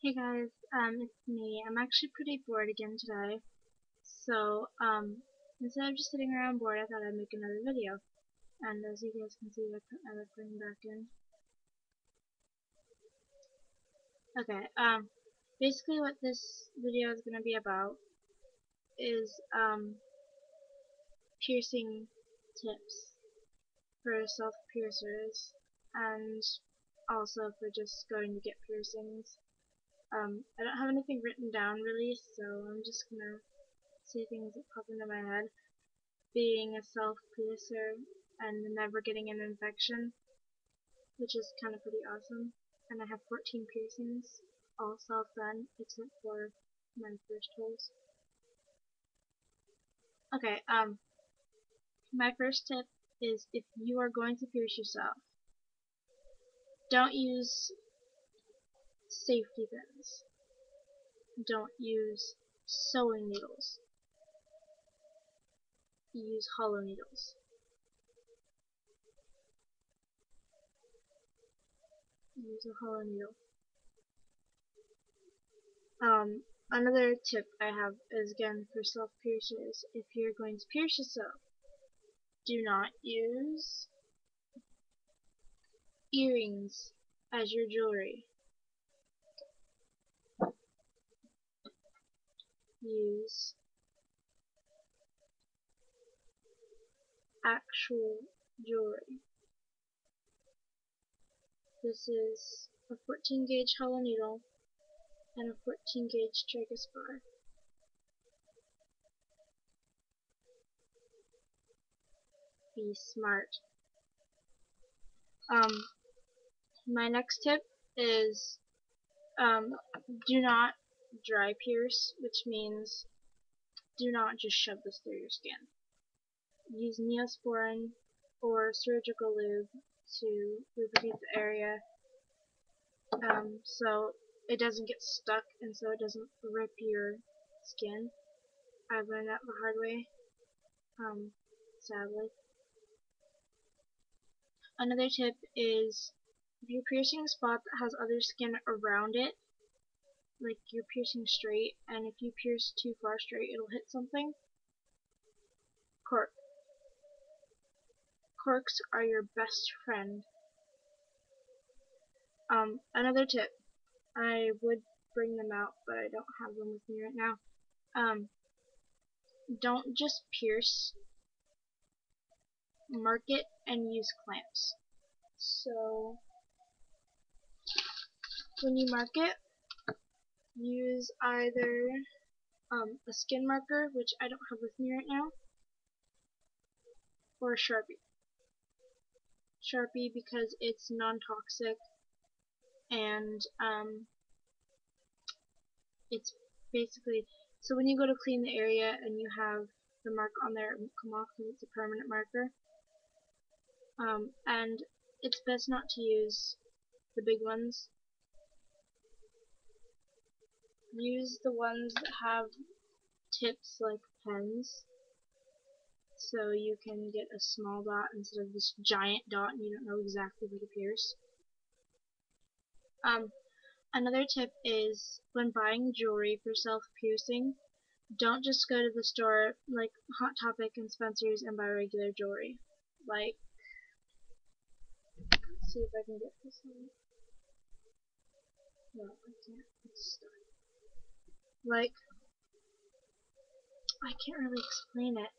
Hey guys, it's me. I'm actually pretty bored again today. So, instead of just sitting around bored, I thought I'd make another video. And as you guys can see, I put my recording back in. Okay, basically what this video is gonna be about is, piercing tips for self-piercers and also for just going to get piercings. I don't have anything written down really, so I'm just gonna say things that pop into my head. Being a self-piercer and never getting an infection, which is kind of pretty awesome. And I have 14 piercings, all self-done, except for my first holes. Okay, my first tip is if you are going to pierce yourself, don't use safety pins. Don't use sewing needles. Use hollow needles. Use a hollow needle. Another tip I have is again for self-piercers. If you're going to pierce yourself, do not use earrings as your jewelry. Use actual jewelry. This is a 14 gauge hollow needle and a 14 gauge Tragus bar. Be smart. Um, my next tip is do not dry pierce, which means do not just shove this through your skin. Use Neosporin or surgical lube to lubricate the area so it doesn't get stuck and so it doesn't rip your skin. I've learned that the hard way, sadly. Another tip is if you're piercing a spot that has other skin around it, like you're piercing straight, and if you pierce too far straight, it'll hit something. Cork. Corks are your best friend. Another tip. I would bring them out, but I don't have them with me right now. Don't just pierce. Mark it and use clamps. So when you mark it, use either a skin marker, which I don't have with me right now, or a Sharpie. Sharpie because it's non-toxic and it's basically, so when you go to clean the area and you have the mark on there, it won't come off because it's a permanent marker. And it's best not to use the big ones. Use the ones that have tips like pens, so you can get a small dot instead of this giant dot and you don't know exactly where to pierce. Another tip is when buying jewelry for self-piercing, don't just go to the store like Hot Topic and Spencer's and buy regular jewelry. Like, let's see if I can get this one. No, I can't. It's stuck. Like, I can't really explain it.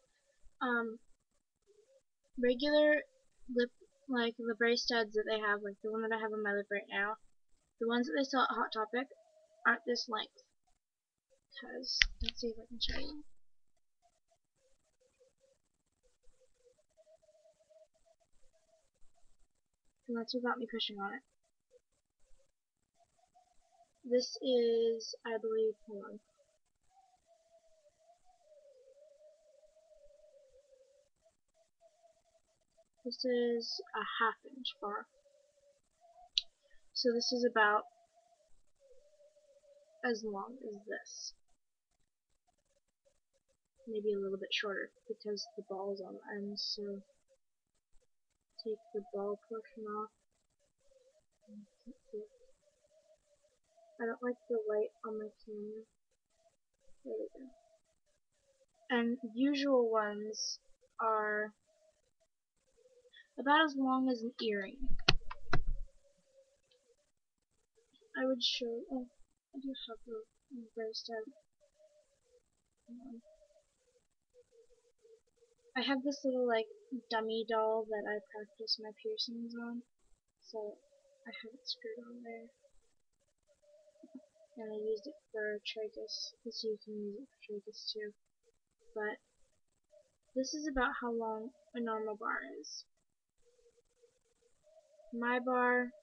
Regular lip, like the brace studs that they have, like the one that I have on my lip right now, the ones that they sell at Hot Topic aren't this length. Because, let's see if I can show you. And that's without me pushing on it. This is, I believe, hold on. This is a ½ inch bar. So this is about as long as this. Maybe a little bit shorter because the ball's on the end, so take the ball portion off. I don't like the light on my camera. There we go. And usual ones are about as long as an earring. I would show. Oh, I do have a burst out. I have this little like dummy doll that I practice my piercings on, so I have it screwed on there, and I used it for tragus, so you can use it for tragus too. But this is about how long a normal bar is. My bar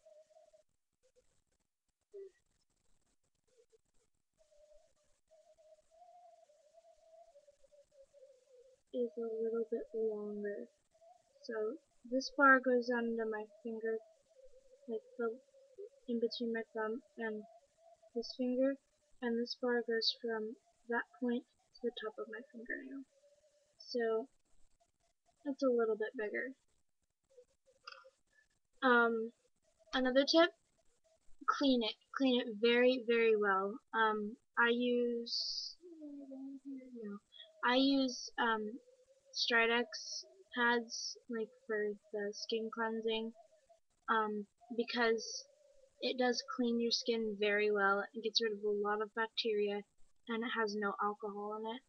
is a little bit longer. So this bar goes under my finger, like the in between my thumb and this finger, and this bar goes from that point to the top of my fingernail. So it's a little bit bigger. Another tip: clean it. Clean it very, very well. I use no, I use Stridex pads like for the skin cleansing. Because it does clean your skin very well. It gets rid of a lot of bacteria, and it has no alcohol in it.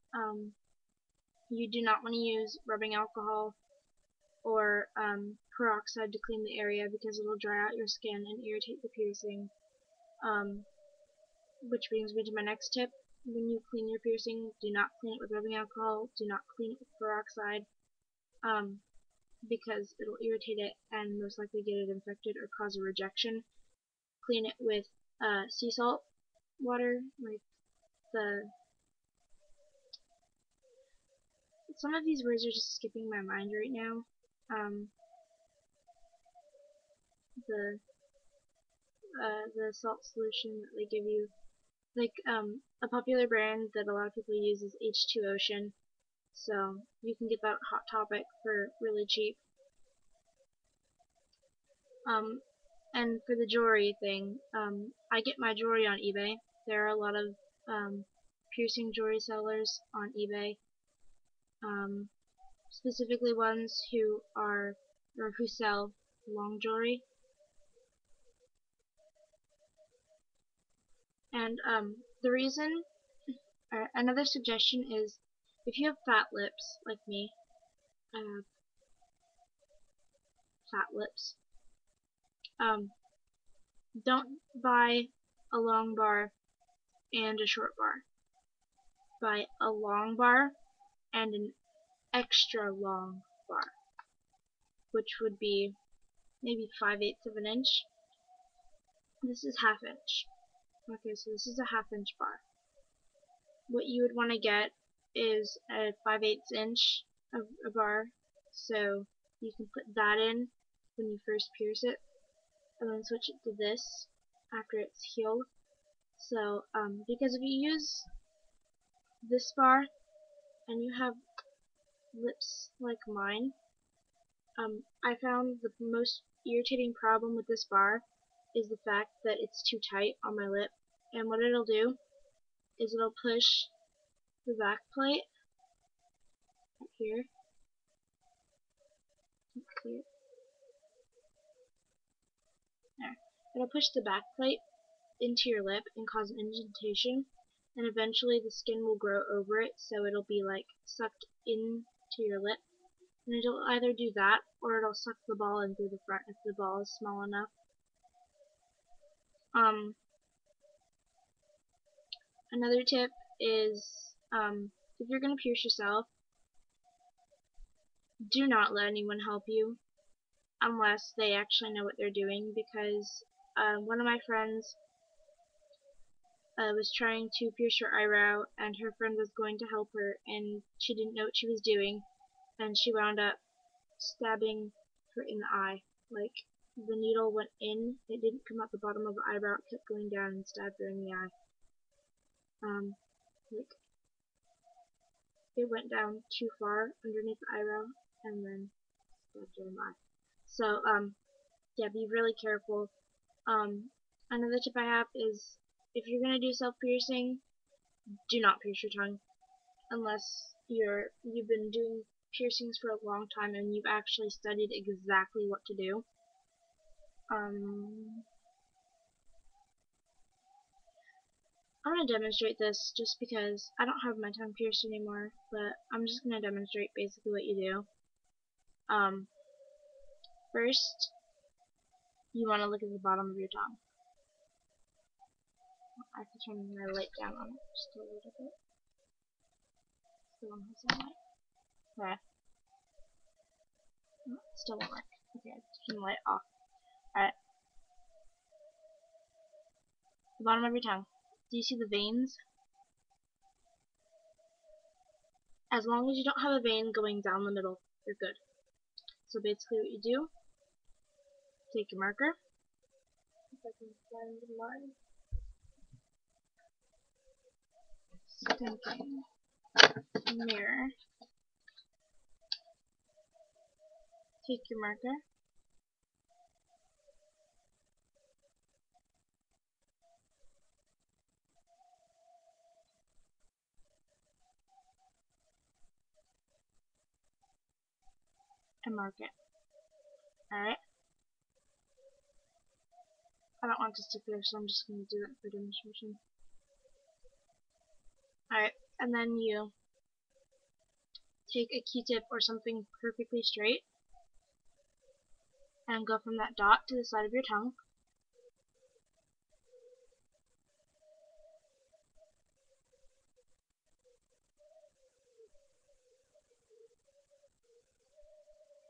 You do not want to use rubbing alcohol or peroxide to clean the area because it'll dry out your skin and irritate the piercing. Um, which brings me to my next tip. When you clean your piercing, do not clean it with rubbing alcohol. Do not clean it with peroxide. Um, because it'll irritate it and most likely get it infected or cause a rejection. Clean it with sea salt water, like the some of these words are just skipping my mind right now. The the salt solution that they give you, like a popular brand that a lot of people use is H2 Ocean, so you can get that at Hot Topic for really cheap. And for the jewelry thing, I get my jewelry on eBay. There are a lot of piercing jewelry sellers on eBay, specifically ones who are or who sell long jewelry. And the reason, another suggestion is, if you have fat lips like me, I have fat lips. Don't buy a long bar and a short bar. Buy a long bar and an extra long bar, which would be maybe 5/8 of an inch. This is 1/2 inch. Okay, so this is a 1/2 inch bar. What you would want to get is a 5/8 inch of a bar, so you can put that in when you first pierce it, and then switch it to this after it's healed. So, because if you use this bar and you have lips like mine, I found the most irritating problem with this bar is the fact that it's too tight on my lip, and what it'll do is it'll push the back plate right here. There. It'll push the back plate into your lip and cause an indentation, and eventually the skin will grow over it, so it'll be like sucked into your lip, and it'll either do that or it'll suck the ball in through the front if the ball is small enough. Another tip is, if you're gonna pierce yourself, do not let anyone help you unless they actually know what they're doing, because one of my friends was trying to pierce her eyebrow, and her friend was going to help her, and she didn't know what she was doing, and she wound up stabbing her in the eye. Like, the needle went in, it didn't come out the bottom of the eyebrow, it kept going down and stabbed her in the eye. Like, it went down too far underneath the eyebrow, and then stabbed her in the eye. So, yeah, be really careful. Another tip I have is, if you're gonna do self-piercing, do not pierce your tongue unless you've been doing piercings for a long time and you've actually studied exactly what to do. I'm gonna demonstrate this just because I don't have my tongue pierced anymore, but I'm just gonna demonstrate basically what you do. First, you want to look at the bottom of your tongue. I have to turn my light down on it just a little bit. Still won't have some light. Okay. No, it still won't work. Okay, turn the light off. Alright. The bottom of your tongue. Do you see the veins? As long as you don't have a vein going down the middle, you're good. So basically what you do, take your marker. If I can find my stinking mirror. Take your marker. And mark it. Alright? I don't want to stick there, so I'm just going to do that for demonstration. Alright, and then you take a Q-tip or something perfectly straight and go from that dot to the side of your tongue.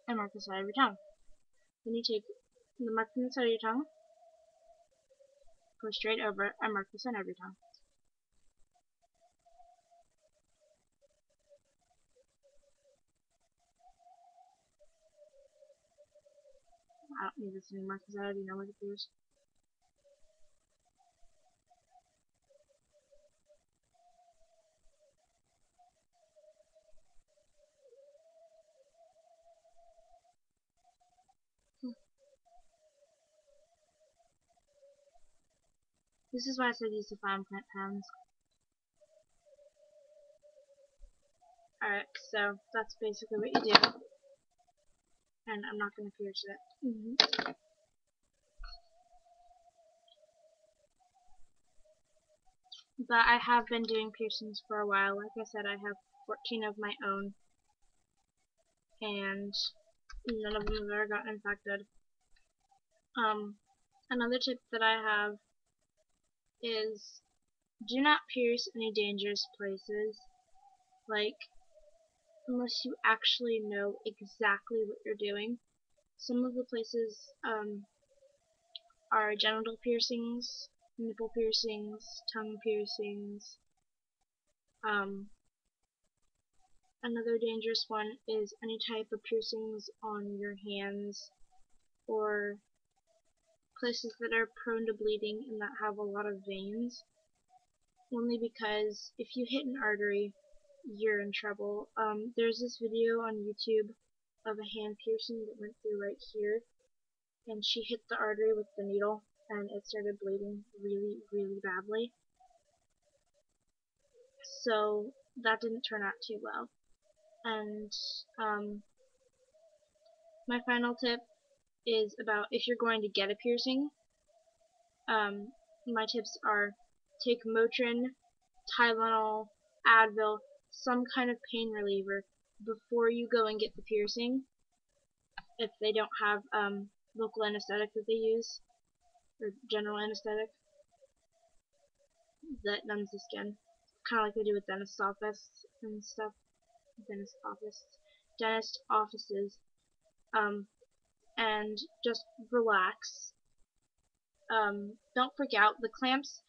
And mark the side of your tongue. Then you take the mark from the side of your tongue, go straight over it, and mark the center of your tongue. I don't need this anymore because I already know what it is. This is why I said use the fine point pens. Alright, so that's basically what you do. And I'm not going to pierce it. But I have been doing piercings for a while. Like I said, I have 14 of my own. And none of them have ever gotten infected. Another tip that I have is do not pierce any dangerous places. Like, unless you actually know exactly what you're doing. Some of the places are genital piercings, nipple piercings, tongue piercings. Another dangerous one is any type of piercings on your hands or places that are prone to bleeding and that have a lot of veins. Only because if you hit an artery, you're in trouble. There's this video on YouTube of a hand piercing that went through right here, and she hit the artery with the needle and it started bleeding really, really badly. So that didn't turn out too well. And my final tip is about if you're going to get a piercing, my tips are take Motrin, Tylenol, Advil, some kind of pain reliever before you go and get the piercing if they don't have local anesthetic that they use, or general anesthetic that numbs the skin. Kind of like they do with dentist office and stuff. Dentist offices. And just relax. Don't freak out. The clamps,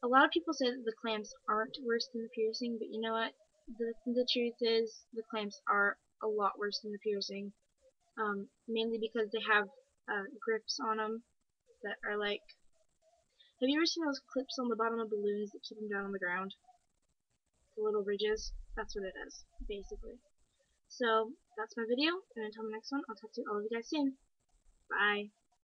a lot of people say that the clamps aren't worse than the piercing, but you know what? The truth is, the clamps are a lot worse than the piercing. Mainly because they have grips on them that are like, have you ever seen those clips on the bottom of balloons that keep them down on the ground? The little ridges? That's what it is, basically. So, that's my video, and until the next one, I'll talk to all of you guys soon. Bye.